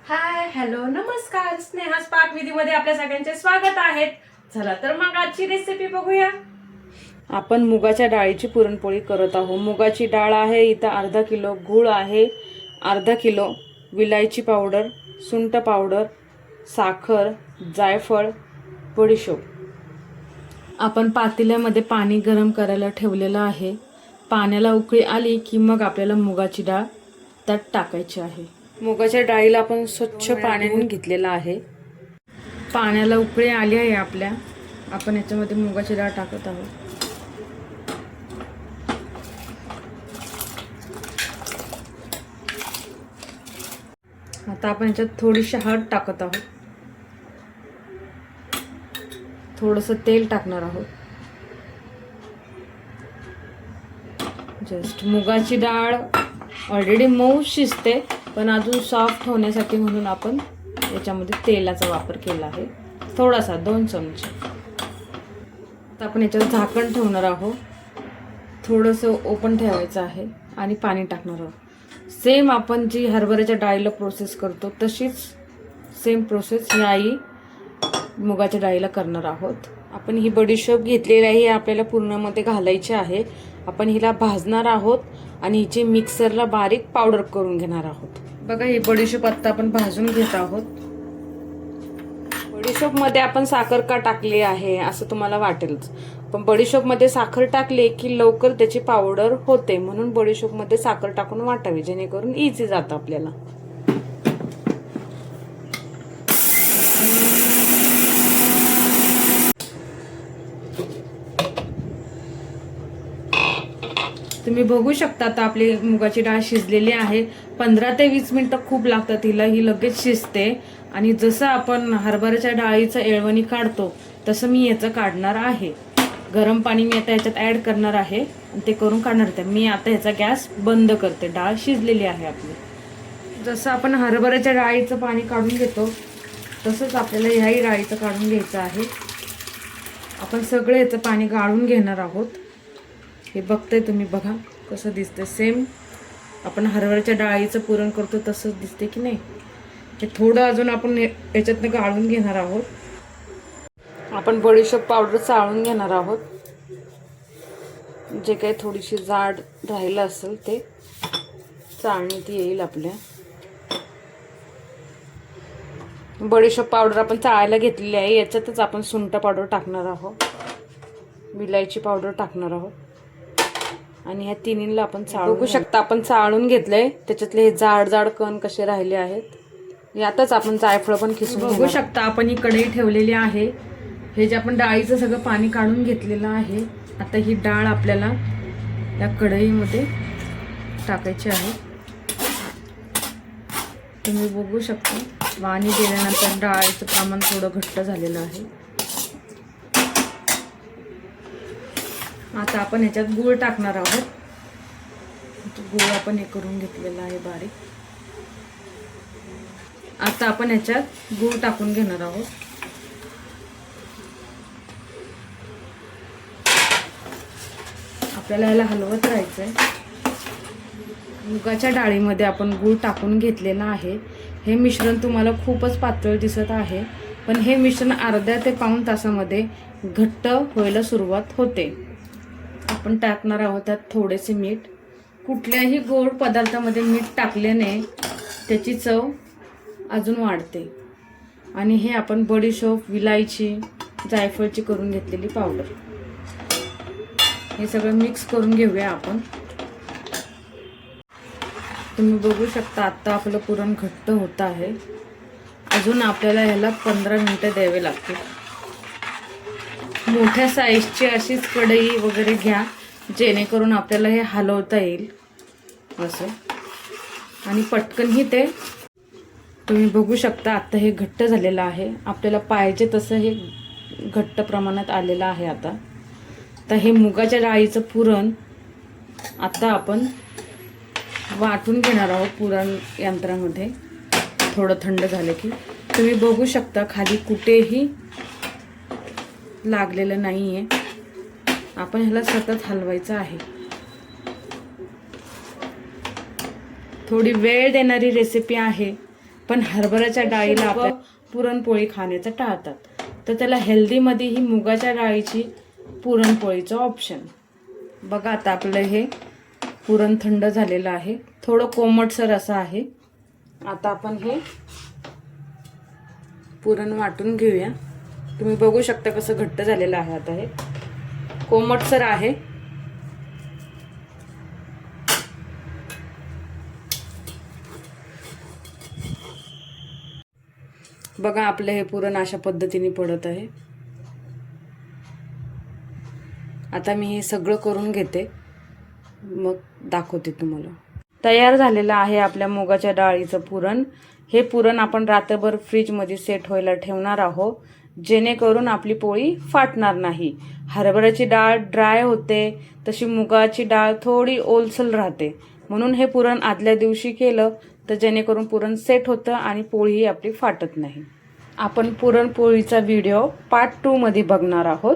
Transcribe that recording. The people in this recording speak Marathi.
हाय हॅलो नमस्कार. स्नेहास पाकविधीमध्ये आपल्या सगळ्यांचे स्वागत आहे. चला तर मग आजची रेसिपी बघूया. आपण मुगाच्या डाळीची पुरणपोळी करत आहोत. मुगाची डाळ आहे इथं अर्धा किलो, गूळ आहे अर्धा किलो, विलायची पावडर, सुंठ पावडर, साखर, जायफळ, बडीशोप. आपण पातेल्यामध्ये पाणी गरम करायला ठेवलेलं आहे. पाण्याला उकळी आली की मग आपल्याला मुगाची डाळ त्यात टाकायची आहे. मुगाच्या डाळीला आपण स्वच्छ पाण्याने घेतलेलं आहे. पाण्याला उकळी आली आहे आपल्या. आपण याच्यामध्ये मुगाची डाळ टाकत आहोत. आता आपण याच्यात थोडीशी हळद टाकत आहोत. थोडंसं तेल टाकणार आहोत. जस्ट मुगाची डाळ ऑलरेडी मऊ शिजते, पण अजून सॉफ्ट होण्यासाठी म्हणून आपण याच्यामध्ये तेलाचा वापर केला आहे. थोडासा 2 चमचे. आता आपण याच्यावर झाकण ठेवणार आहोत. थोडंसं ओपन ठेवायचं आहे आणि पाणी टाकणार आहोत. सेम आपण जी हरभऱ्याच्या डाळीला प्रोसेस करतो तशीच सेम प्रोसेस ह्याही मुगाच्या डाळीला करणार आहोत. आपण ही बडीशोप घेतलेली आहे, आपल्याला पूर्णामध्ये घालायची आहे. आपण हिला भाजणार आहोत आणि हिची मिक्सरला बारीक पावडर करून घेणार आहोत. बघा ही बडीशोप आता आपण भाजून घेत आहोत. बडीशोपमध्ये आपण साखर का टाकली आहे असं तुम्हाला वाटेलच, पण बडीशोपमध्ये साखर टाकली की लवकर त्याची पावडर होते, म्हणून बडीशोपमध्ये साखर टाकून वाटावी, जेणेकरून इझी जातं आपल्याला. तुम्ही बघू शकता आता आपली मुगाची डाळ शिजलेली आहे. 15 ते 20 मिनिटं खूप लागतात तिला, ही लगेच शिजते. आणि जसं आपण हरभऱ्याच्या डाळीचं येळवणी काढतो तसं मी याचं काढणार आहे. गरम पाणी मी आता याच्यात ॲड करणार आहे आणि ते करून काढणार आहे. मी आता ह्याचा गॅस बंद करते. डाळ शिजलेली आहे आपली. जसं आपण हरभऱ्याच्या डाळीचं पाणी काढून घेतो तसंच आपल्याला ह्याही डाळीचं काढून घ्यायचं आहे. आपण सगळं याचं पाणी गाळून घेणार आहोत. हे बघताय तुम्ही, बघा कसं दिसतंय. सेम आपण हरभऱ्याच्या डाळीचं पुरण करतो तसंच दिसते की नाही. हे थोडं अजून आपण याच्यातनं गाळून घेणार आहोत. आपण बडीशोप पावडर चाळून घेणार आहोत. जे काही थोडीशी जाड राहिलं असेल ते चाळणीत येईल आपल्या. बडीशोप पावडर आपण चाळायला घेतलेली आहे. याच्यातच आपण सुंठ पावडर टाकणार आहोत, विलायची पावडर टाकणार आहोत आणि ह्या तिन्हीला आपण बघू शकता आपण चाळून घेतलंय. त्याच्यातले हे जाड जाड कण कसे राहिले आहेत. यातच आपण जायफळ पण खिसून बघू शकता. आपण ही कढई ठेवलेली आहे. हे जे आपण डाळीचं सगळं पाणी काढून घेतलेलं आहे. आता ही डाळ आपल्याला या कढईमध्ये टाकायची आहे. तुम्ही बघू शकता पाणी दिल्यानंतर डाळीचं प्रमाण थोडं घट्ट झालेलं आहे. आता आपण ह्याच्यात गूळ टाकणार आहोत. गूळ आपण हे करून घेतलेला आहे बारीक. आता आपण ह्याच्यात गूळ टाकून घेणार आहोत. आपल्याला याला हलवत राहायचंय. मुगाच्या डाळीमध्ये आपण गूळ टाकून घेतलेला आहे. हे मिश्रण तुम्हाला खूपच पातळ दिसत आहे, पण हे मिश्रण अर्ध्या ते पाऊण तासामध्ये घट्ट व्हायला सुरुवात होते. आपण टाकणार आहोत त्यात थोडेसे मीठ. कुठल्याही गोड पदार्थामध्ये मीठ टाकल्याने त्याची चव अजून वाढते. आणि हे आपण बडीशोप, विलायची, जायफळची करून घेतलेली पावडर, हे सगळं मिक्स करून घेऊया आपण. तुम्ही बघू शकता आता आपलं पुरण घट्ट होत आहे. अजून आपल्याला ह्याला 15 मिनिटं द्यावे लागतील. मोठ्या साईजची अशीच कढई वगैरे घ्या, जेणेकरून आपल्याला हे हलवता येईल असं. आणि पटकनही ते तुम्ही बघू शकता. आता हे घट्ट झालेलं आहे. आपल्याला पाहिजे तसं हे घट्ट प्रमाणात आलेलं आहे. आता हे मुगाच्या डाळीचं पुरण आता आपण वाटून घेणार आहोत पुरण यंत्रामध्ये. थोडं थंड झालं की तुम्ही बघू शकता खाली कुठेही लागलेलं नाही आहे. आपण ह्याला सतत हलवायचं आहे. थोडी वेळ देणारी रेसिपी आहे, पण हरभऱ्याच्या डाळीला आपल्या पुरणपोळी खाण्याचं टाळतात, तर त्याला हेल्दीमध्ये ही मुगाच्या डाळीची पुरणपोळीचं ऑप्शन. बघा आता आपलं हे पुरण थंड झालेलं आहे, थोडं कोमटसर असं आहे. आता आपण हे पुरण वाटून घेऊया. तुम्ही बघू शकता कसं घट्ट झालेलं आहे. आता हे कोमटसर आहे. बघा आपलं हे पुरण अशा पद्धतीने पडत आहे. आता मी हे सगळं करून घेते, मग दाखवते तुम्हाला. तयार झालेलं आहे आपल्या मुगाच्या डाळीचं पुरण. हे पुरण आपण रात्रभर फ्रीजमध्ये सेट व्हायला ठेवणार आहोत, जेणेकरून आपली पोळी फाटणार नाही. हरभऱ्याची डाळ ड्राय होते, तशी मुगाची डाळ थोडी ओलसर राहते. म्हणून हे पुरण आदल्या दिवशी केलं तर जेणेकरून पुरण सेट होतं आणि पोळीही आपली फाटत नाही. आपण पुरणपोळीचा व्हिडिओ पार्ट 2 मध्ये बघणार आहोत.